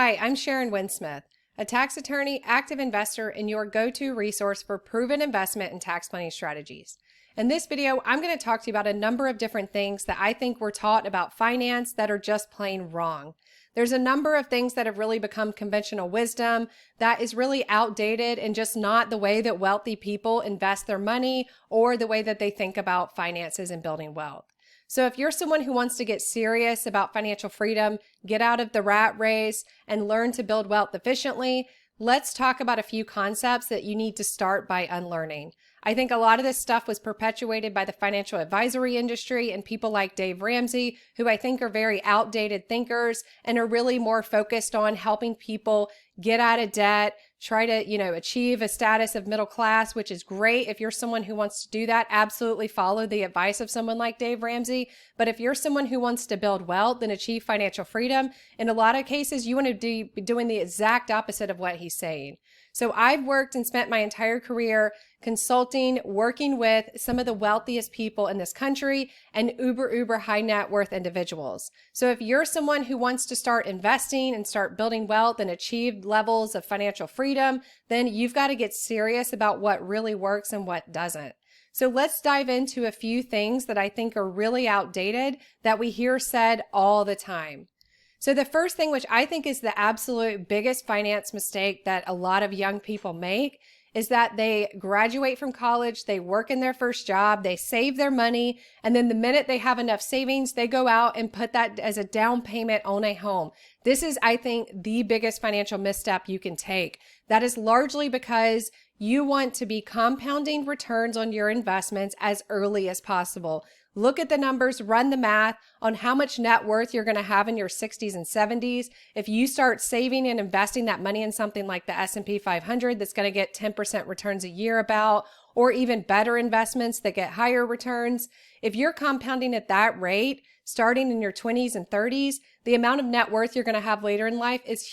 Hi, I'm Sharon Winsmith, a tax attorney, active investor, and your go-to resource for proven investment and tax planning strategies. In this video, I'm going to talk to you about a number of different things that I think we're taught about finance that are just plain wrong. There's a number of things that have really become conventional wisdom that is really outdated and just not the way that wealthy people invest their money or the way that they think about finances and building wealth. So if you're someone who wants to get serious about financial freedom, get out of the rat race, and learn to build wealth efficiently, let's talk about a few concepts that you need to start by unlearning. I think a lot of this stuff was perpetuated by the financial advisory industry and people like Dave Ramsey, who I think are very outdated thinkers and are really more focused on helping people get out of debt, try to, achieve a status of middle class, which is great. If you're someone who wants to do that, absolutely follow the advice of someone like Dave Ramsey. But if you're someone who wants to build wealth and achieve financial freedom, in a lot of cases, you want to be doing the exact opposite of what he's saying. So I've worked and spent my entire career consulting, working with some of the wealthiest people in this country and uber high net worth individuals. So if you're someone who wants to start investing and start building wealth and achieve levels of financial freedom, then you've got to get serious about what really works and what doesn't. So let's dive into a few things that I think are really outdated that we hear said all the time. So the first thing, which I think is the absolute biggest finance mistake that a lot of young people make, is that they graduate from college, they work in their first job, they save their money, and then the minute they have enough savings, they go out and put that as a down payment on a home. This is, I think, the biggest financial misstep you can take. That is largely because you want to be compounding returns on your investments as early as possible. Look at the numbers, run the math on how much net worth you're going to have in your 60s and 70s. If you start saving and investing that money in something like the S&P 500 that's going to get 10% returns a year about, or even better investments that get higher returns, if you're compounding at that rate, starting in your 20s and 30s, the amount of net worth you're going to have later in life is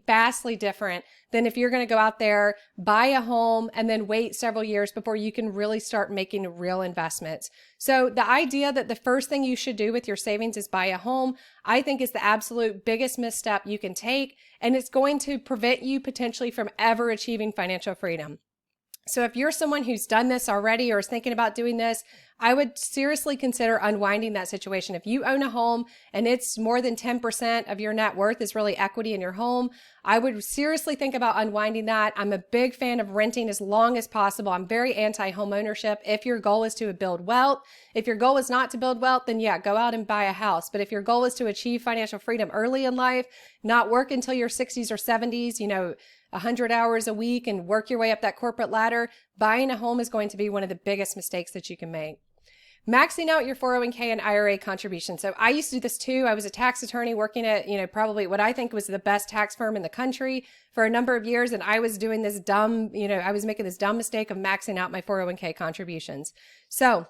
vastly different than if you're going to go out there, buy a home, and then wait several years before you can really start making real investments. So the idea that the first thing you should do with your savings is buy a home, I think is the absolute biggest misstep you can take, and it's going to prevent you potentially from ever achieving financial freedom. So if you're someone who's done this already or is thinking about doing this, I would seriously consider unwinding that situation. If you own a home and it's more than 10% of your net worth is really equity in your home, I would seriously think about unwinding that. I'm a big fan of renting as long as possible. I'm very anti-home ownership. If your goal is to build wealth, if your goal is not to build wealth, then yeah, go out and buy a house. But if your goal is to achieve financial freedom early in life, not work until your 60s or 70s, 100 hours a week and work your way up that corporate ladder, buying a home is going to be one of the biggest mistakes that you can make. Maxing out your 401k and IRA contributions. So I used to do this too. I was a tax attorney working at, probably what I think was the best tax firm in the country for a number of years. And I was doing this I was making this dumb mistake of maxing out my 401k contributions. So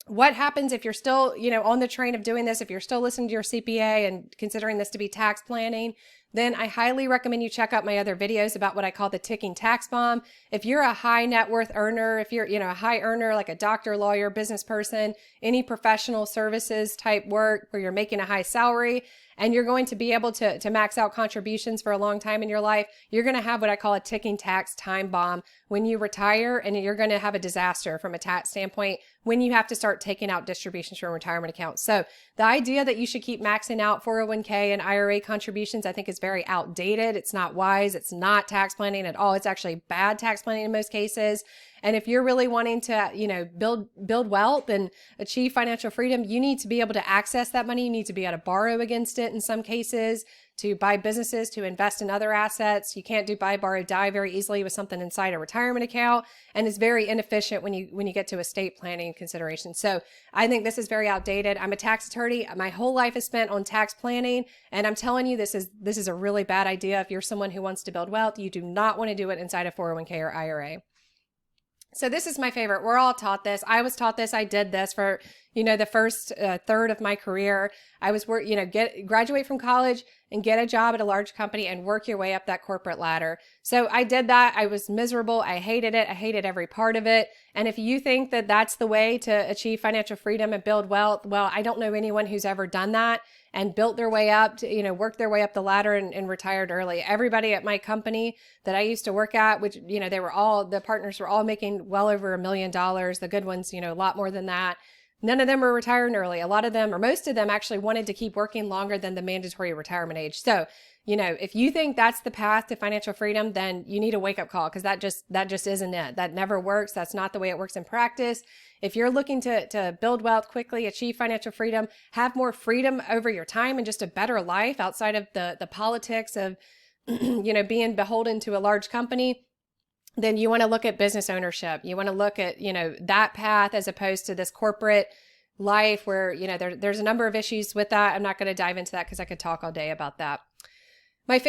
what happens if you're still, on the train of doing this, if you're still listening to your CPA and considering this to be tax planning, then I highly recommend you check out my other videos about what I call the ticking tax bomb. If you're a high net worth earner, if you're, a high earner like a doctor, lawyer, business person, any professional services type work where you're making a high salary, and you're going to be able to max out contributions for a long time in your life, you're going to have what I call a ticking tax time bomb when you retire, and you're going to have a disaster from a tax standpoint when you have to start taking out distributions from retirement accounts. So the idea that you should keep maxing out 401k and IRA contributions, I think is very outdated. It's not wise. It's not tax planning at all. It's actually bad tax planning in most cases. And if you're really wanting to, build wealth and achieve financial freedom, you need to be able to access that money. You need to be able to borrow against it in some cases, to buy businesses, to invest in other assets. You can't do buy, borrow, die very easily with something inside a retirement account. And it's very inefficient when you get to estate planning considerations. So I think this is very outdated. I'm a tax attorney. My whole life is spent on tax planning. And I'm telling you, this is a really bad idea. If you're someone who wants to build wealth, you do not want to do it inside a 401k or IRA. So this is my favorite. We're all taught this. I was taught this. I did this for, the first third of my career. I was graduate from college and get a job at a large company and work your way up that corporate ladder. So I did that. I was miserable. I hated it. I hated every part of it. And if you think that that's the way to achieve financial freedom and build wealth, well, I don't know anyone who's ever done that and built their way up to, worked their way up the ladder and retired early. Everybody at my company that I used to work at, which, the partners were all making well over $1 million. The good ones, a lot more than that. None of them were retiring early. A lot of them, or most of them, actually wanted to keep working longer than the mandatory retirement age. So, if you think that's the path to financial freedom, then you need a wake up call, because that just isn't it. That never works. That's not the way it works in practice. If you're looking to build wealth quickly, achieve financial freedom, have more freedom over your time and just a better life outside of the politics of, being beholden to a large company, then you want to look at business ownership. You want to look at, that path as opposed to this corporate life where, there's a number of issues with that. I'm not going to dive into that because I could talk all day about that. One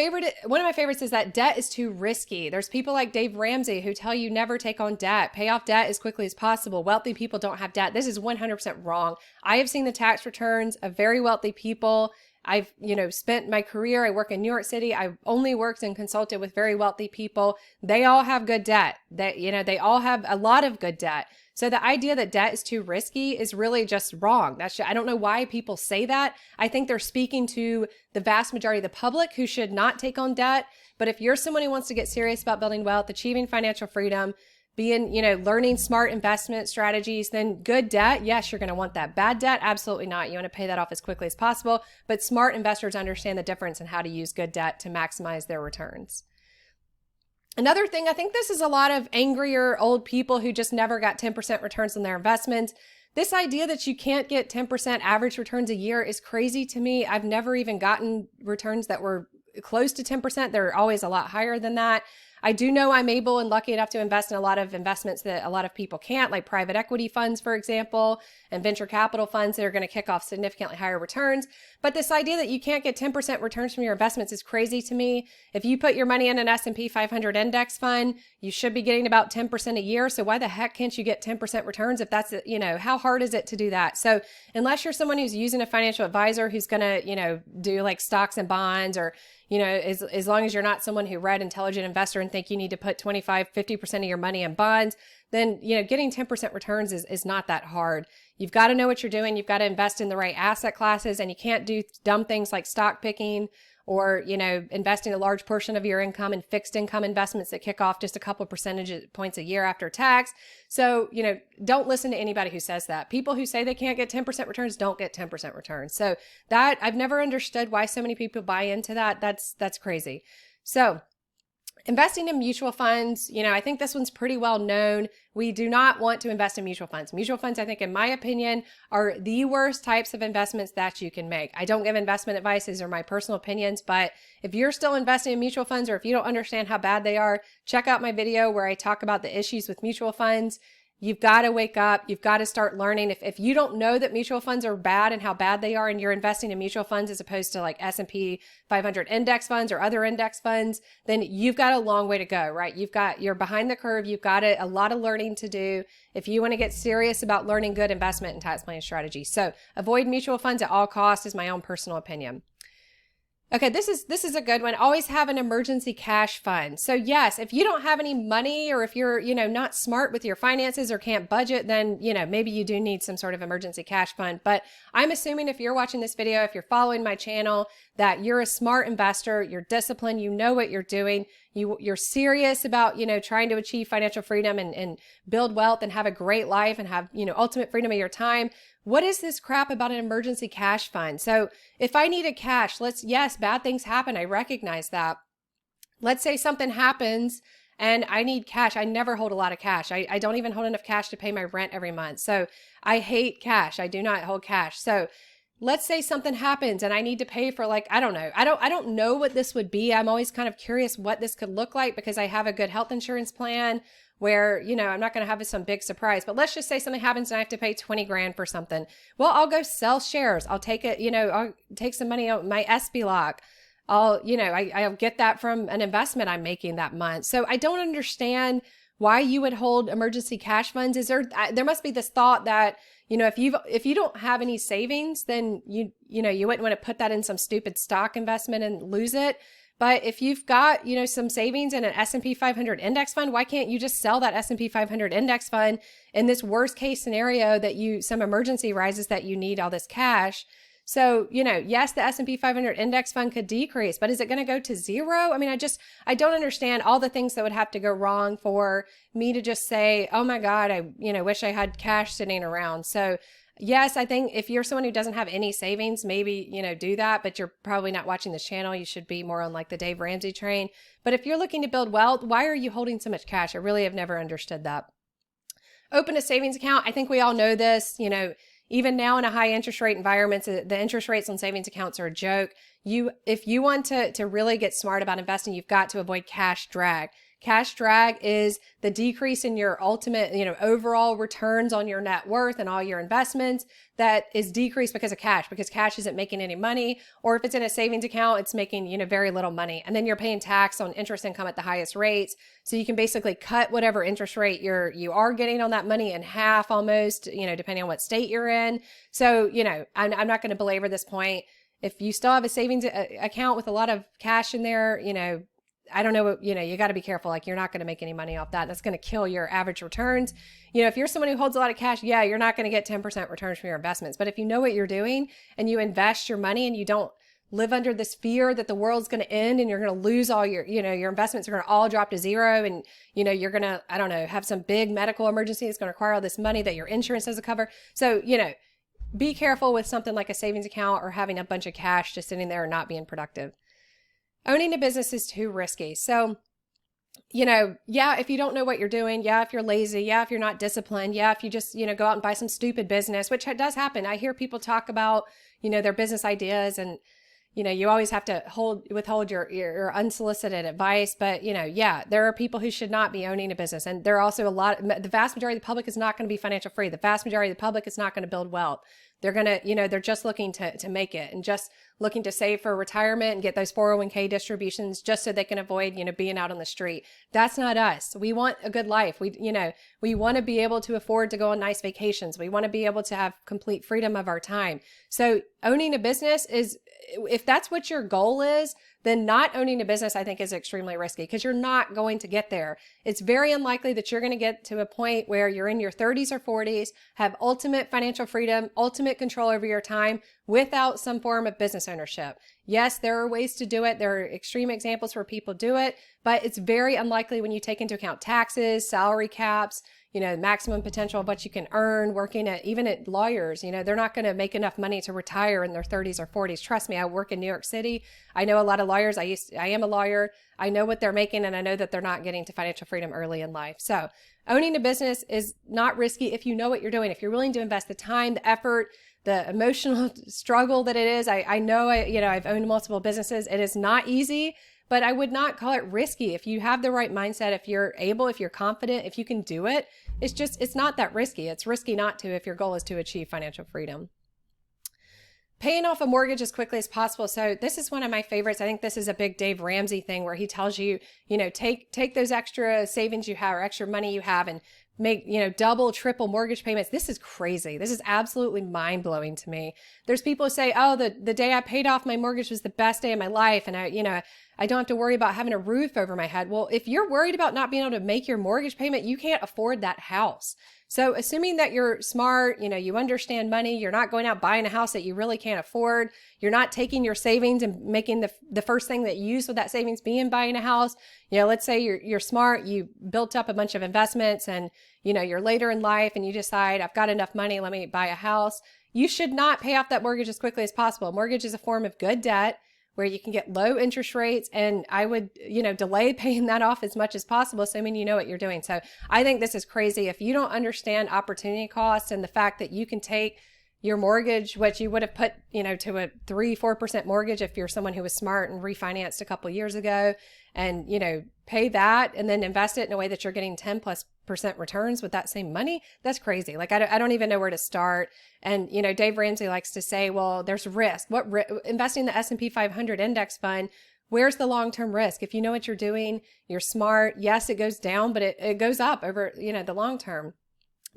of my favorites is that debt is too risky. There's people like Dave Ramsey who tell you never take on debt, pay off debt as quickly as possible. Wealthy people don't have debt. This is 100% wrong. I have seen the tax returns of very wealthy people. I've, spent my career, I work in New York City. I've only worked and consulted with very wealthy people. They all have good debt. They all have a lot of good debt. So the idea that debt is too risky is really just wrong. I don't know why people say that. I think they're speaking to the vast majority of the public who should not take on debt. But if you're someone who wants to get serious about building wealth, achieving financial freedom, learning smart investment strategies, then good debt, yes, you're going to want that. Bad debt, absolutely not. You want to pay that off as quickly as possible. But smart investors understand the difference in how to use good debt to maximize their returns. Another thing, I think this is a lot of angrier old people who just never got 10% returns on their investments. This idea that you can't get 10% average returns a year is crazy to me. I've never even gotten returns that were close to 10%. They're always a lot higher than that. I do know I'm able and lucky enough to invest in a lot of investments that a lot of people can't, like private equity funds, for example, and venture capital funds that are going to kick off significantly higher returns. But this idea that you can't get 10% returns from your investments is crazy to me. If you put your money in an S&P 500 index fund, you should be getting about 10% a year. So why the heck can't you get 10% returns if that's, how hard is it to do that? So unless you're someone who's using a financial advisor who's going to, do like stocks and bonds, or as long as you're not someone who read Intelligent Investor and think you need to put 25, 50% of your money in bonds, then, getting 10% returns is not that hard. You've got to know what you're doing. You've got to invest in the right asset classes, and you can't do dumb things like stock picking or, investing a large portion of your income in fixed income investments that kick off just a couple percentage points a year after tax. So, don't listen to anybody who says that. People who say they can't get 10% returns don't get 10% returns. So that I've never understood why so many people buy into that. That's crazy. So investing in mutual funds, I think this one's pretty well known. We do not want to invest in mutual funds. Mutual funds, I think, in my opinion, are the worst types of investments that you can make. I don't give investment advice. These are my personal opinions. But if you're still investing in mutual funds, or if you don't understand how bad they are, check out my video where I talk about the issues with mutual funds. You've got to wake up. You've got to start learning. If you don't know that mutual funds are bad and how bad they are, and you're investing in mutual funds as opposed to like S&P 500 index funds or other index funds, then you've got a long way to go, right? You're behind the curve. You've got a lot of learning to do if you want to get serious about learning good investment and tax planning strategies. So avoid mutual funds at all costs is my own personal opinion. Okay, this is a good one. Always have an emergency cash fund. So yes, if you don't have any money, or if you're, not smart with your finances or can't budget, then, maybe you do need some sort of emergency cash fund. But I'm assuming if you're watching this video, if you're following my channel, that you're a smart investor, you're disciplined, you know what you're doing, you're serious about, trying to achieve financial freedom and build wealth and have a great life and have, ultimate freedom of your time. What is this crap about an emergency cash fund? So if I needed cash, yes, bad things happen. I recognize that. Let's say something happens and I need cash. I never hold a lot of cash. I don't even hold enough cash to pay my rent every month. So I hate cash. I do not hold cash. So let's say something happens and I need to pay for I don't know. I don't know what this would be. I'm always kind of curious what this could look like because I have a good health insurance plan where, I'm not going to have some big surprise, but let's just say something happens and I have to pay 20 grand for something. Well, I'll go sell shares. I'll take it, I'll take some money out my SB lock. I'll get that from an investment I'm making that month. So I don't understand why you would hold emergency cash funds. There must be this thought that, if you don't have any savings, then you wouldn't want to put that in some stupid stock investment and lose it. But if you've got, some savings in an S&P 500 index fund, why can't you just sell that S&P 500 index fund in this worst case scenario that some emergency rises that you need all this cash? So, yes, the S&P 500 index fund could decrease, but is it going to go to zero? I mean, I don't understand all the things that would have to go wrong for me to just say, oh my God, I, wish I had cash sitting around. So yes, I think if you're someone who doesn't have any savings, maybe, do that, but you're probably not watching this channel. You should be more on like the Dave Ramsey train. But if you're looking to build wealth, why are you holding so much cash? I really have never understood that. Open a savings account. I think we all know this, even now in a high interest rate environment, the interest rates on savings accounts are a joke. If you want to really get smart about investing, you've got to avoid cash drag. Cash drag is the decrease in your ultimate, overall returns on your net worth and all your investments that is decreased because cash isn't making any money. Or if it's in a savings account, it's making, very little money. And then you're paying tax on interest income at the highest rates. So you can basically cut whatever interest rate you are getting on that money in half almost, depending on what state you're in. So, I'm not going to belabor this point. If you still have a savings account with a lot of cash in there, I don't know, you got to be careful. Like, you're not going to make any money off that. That's going to kill your average returns. If you're someone who holds a lot of cash, yeah, you're not going to get 10% returns from your investments. But if you know what you're doing and you invest your money and you don't live under this fear that the world's going to end and you're going to lose all your, your investments are going to all drop to zero. And, you're going to, I don't know, have some big medical emergency that's going to require all this money that your insurance doesn't cover. So, be careful with something like a savings account or having a bunch of cash just sitting there and not being productive. Owning a business is too risky. So, if you don't know what you're doing, if you're lazy, if you're not disciplined, if you just, go out and buy some stupid business, which does happen. I hear people talk about, their business ideas and, you always have to withhold your unsolicited advice. But, there are people who should not be owning a business. And there are also the vast majority of the public is not going to be financial free. The vast majority of the public is not going to build wealth. They're going to, they're just looking to make it and just looking to save for retirement and get those 401k distributions just so they can avoid, being out on the street. That's not us. We want a good life. We want to be able to afford to go on nice vacations. We want to be able to have complete freedom of our time. So owning a business if that's what your goal is, then not owning a business, I think, is extremely risky because you're not going to get there. It's very unlikely that you're going to get to a point where you're in your 30s or 40s, have ultimate financial freedom, ultimate control over your time without some form of business ownership. Yes, there are ways to do it. There are extreme examples where people do it, but it's very unlikely when you take into account taxes, salary caps, maximum potential of what you can earn working even at lawyers. They're not going to make enough money to retire in their 30s or 40s. Trust me, I work in New York City. I know a lot of lawyers. I am a lawyer. I know what they're making, and I know that they're not getting to financial freedom early in life. So owning a business is not risky if you know what you're doing. If you're willing to invest the time, the effort, the emotional struggle that it is. I know, I've owned multiple businesses. It is not easy, but I would not call it risky. If you have the right mindset, if you're able, if you're confident, if you can do it, it's not that risky. It's risky not to if your goal is to achieve financial freedom. Paying off a mortgage as quickly as possible. So this is one of my favorites. I think this is a big Dave Ramsey thing where he tells you, take those extra savings you have or extra money you have and make, double, triple mortgage payments. This is crazy. This is absolutely mind blowing to me. There's people who say, oh, the day I paid off my mortgage was the best day of my life. And I don't have to worry about having a roof over my head. Well, if you're worried about not being able to make your mortgage payment, you can't afford that house. So assuming that you're smart, you understand money, you're not going out buying a house that you really can't afford. You're not taking your savings and making the first thing that you use with that savings being buying a house. Let's say you're smart, you built up a bunch of investments and, you're later in life and you decide I've got enough money, let me buy a house. You should not pay off that mortgage as quickly as possible. Mortgage is a form of good debt where you can get low interest rates. And I would, delay paying that off as much as possible, assuming you know what you're doing. So I think this is crazy. If you don't understand opportunity costs and the fact that you can take your mortgage, what you would have put, to a 3-4% mortgage if you're someone who was smart and refinanced a couple years ago and, pay that and then invest it in a way that you're getting 10+% returns with that same money. That's crazy. Like, I don't even know where to start. And, Dave Ramsey likes to say, well, there's risk. Investing in the S&P 500 index fund, where's the long-term risk? If you know what you're doing, you're smart. Yes, it goes down, but it goes up over, the long term.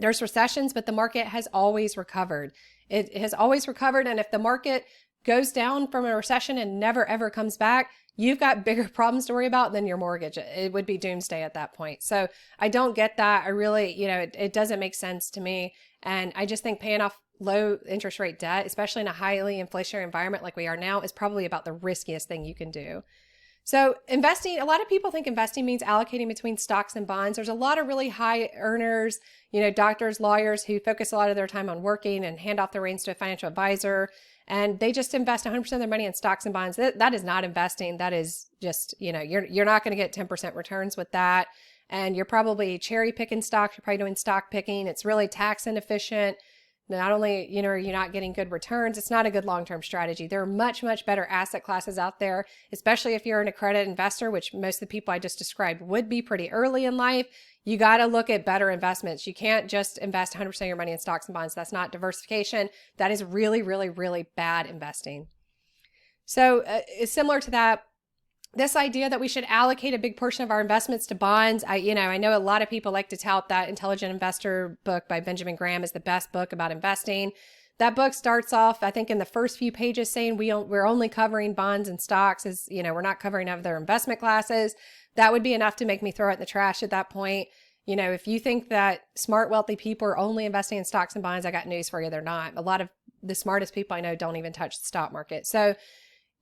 There's recessions, but the market has always recovered. It has always recovered. And if the market goes down from a recession and never ever comes back, you've got bigger problems to worry about than your mortgage. It would be doomsday at that point. So I don't get that. I really, it doesn't make sense to me. And I just think paying off low interest rate debt, especially in a highly inflationary environment like we are now, is probably about the riskiest thing you can do. So investing, a lot of people think investing means allocating between stocks and bonds. There's a lot of really high earners, doctors, lawyers who focus a lot of their time on working and hand off the reins to a financial advisor. And they just invest 100% of their money in stocks and bonds. That is not investing. That is just, you're not going to get 10% returns with that. And you're probably cherry picking stocks. You're probably doing stock picking. It's really tax inefficient. Not only, are you not getting good returns, it's not a good long-term strategy. There are much, much better asset classes out there, especially if you're an accredited investor, which most of the people I just described would be pretty early in life. You got to look at better investments. You can't just invest 100% of your money in stocks and bonds. That's not diversification. That is really, really, really bad investing. So it's similar to that. This idea that we should allocate a big portion of our investments to bonds. I know a lot of people like to tout that Intelligent Investor book by Benjamin Graham is the best book about investing. That book starts off, I think, in the first few pages saying we're only covering bonds and stocks, as we're not covering other investment classes. That would be enough to make me throw it in the trash at that point. If you think that smart, wealthy people are only investing in stocks and bonds, I got news for you. They're not. A lot of the smartest people I know don't even touch the stock market. So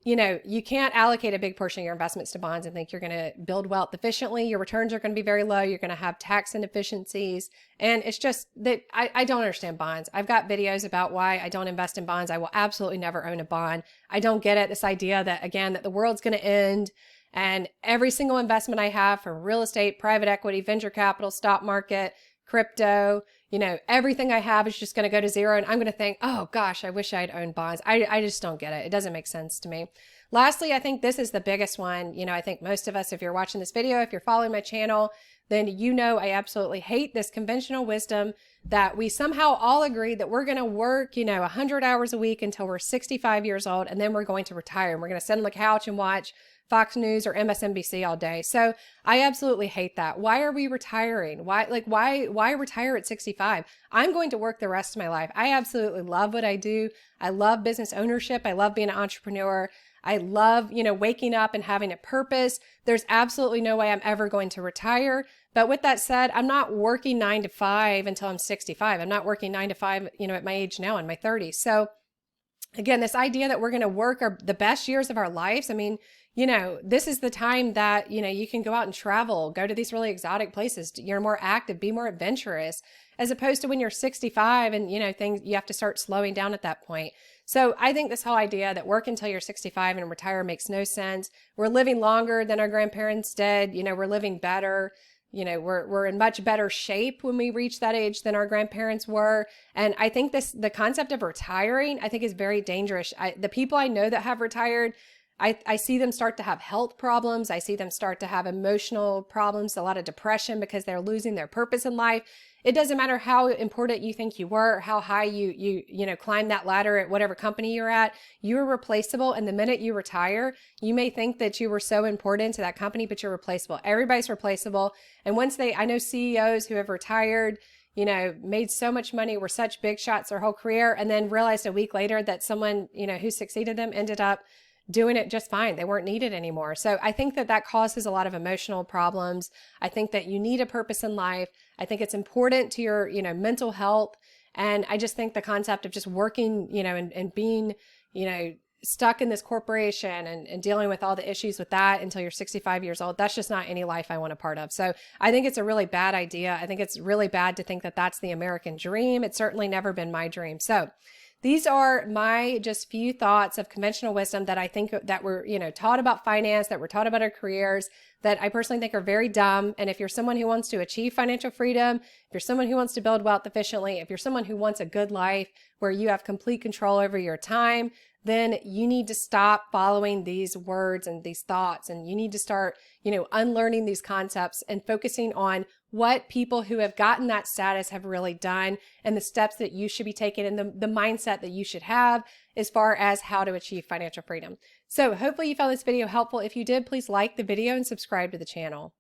you can't allocate a big portion of your investments to bonds and think you're going to build wealth efficiently. Your returns are going to be very low. You're going to have tax inefficiencies. And it's just that I don't understand bonds. I've got videos about why I don't invest in bonds. I will absolutely never own a bond. I don't get it. This idea that, again, that the world's going to end and every single investment I have, from real estate, private equity, venture capital, stock market, crypto, everything I have is just going to go to zero. And I'm going to think, oh gosh, I wish I'd owned bonds. I just don't get it. It doesn't make sense to me. Lastly, I think this is the biggest one. I think most of us, if you're watching this video, if you're following my channel, then I absolutely hate this conventional wisdom that we somehow all agree that we're going to work, 100 hours a week until we're 65 years old, and then we're going to retire and we're going to sit on the couch and watch Fox News or MSNBC all day. So I absolutely hate that. Why are we retiring? Why retire at 65? I'm going to work the rest of my life. I absolutely love what I do. I love business ownership. I love being an entrepreneur. I love, waking up and having a purpose. There's absolutely no way I'm ever going to retire. But with that said, I'm not working 9 to 5 until I'm 65. I'm not working 9 to 5, at my age now in my 30s. So again, this idea that we're going to work the best years of our lives. I mean, this is the time that, you can go out and travel, go to these really exotic places. You're more active, be more adventurous, as opposed to when you're 65 and, things, you have to start slowing down at that point. So I think this whole idea that work until you're 65 and retire makes no sense. We're living longer than our grandparents did. We're living better. We're in much better shape when we reach that age than our grandparents were. And I think the concept of retiring, I think, is very dangerous. The people I know that have retired, I see them start to have health problems. I see them start to have emotional problems, a lot of depression because they're losing their purpose in life. It doesn't matter how important you think you were, how high you climb that ladder at whatever company you're at. You're replaceable. And the minute you retire, you may think that you were so important to that company, but you're replaceable. Everybody's replaceable. And I know CEOs who have retired, made so much money, were such big shots their whole career, and then realized a week later that someone, who succeeded them ended up doing it just fine. They weren't needed anymore. So I think that causes a lot of emotional problems. I think that you need a purpose in life. I think it's important to your, mental health. And I just think the concept of just working, and being, stuck in this corporation and dealing with all the issues with that until you're 65 years old, that's just not any life I want a part of. So I think it's a really bad idea. I think it's really bad to think that that's the American dream. It's certainly never been my dream. So these are my just few thoughts of conventional wisdom that I think that we're, taught about finance, that we're taught about our careers, that I personally think are very dumb. And if you're someone who wants to achieve financial freedom, if you're someone who wants to build wealth efficiently, if you're someone who wants a good life where you have complete control over your time, then you need to stop following these words and these thoughts. And you need to start, unlearning these concepts and focusing on what people who have gotten that status have really done and the steps that you should be taking and the mindset that you should have as far as how to achieve financial freedom. So hopefully you found this video helpful. If you did, please like the video and subscribe to the channel.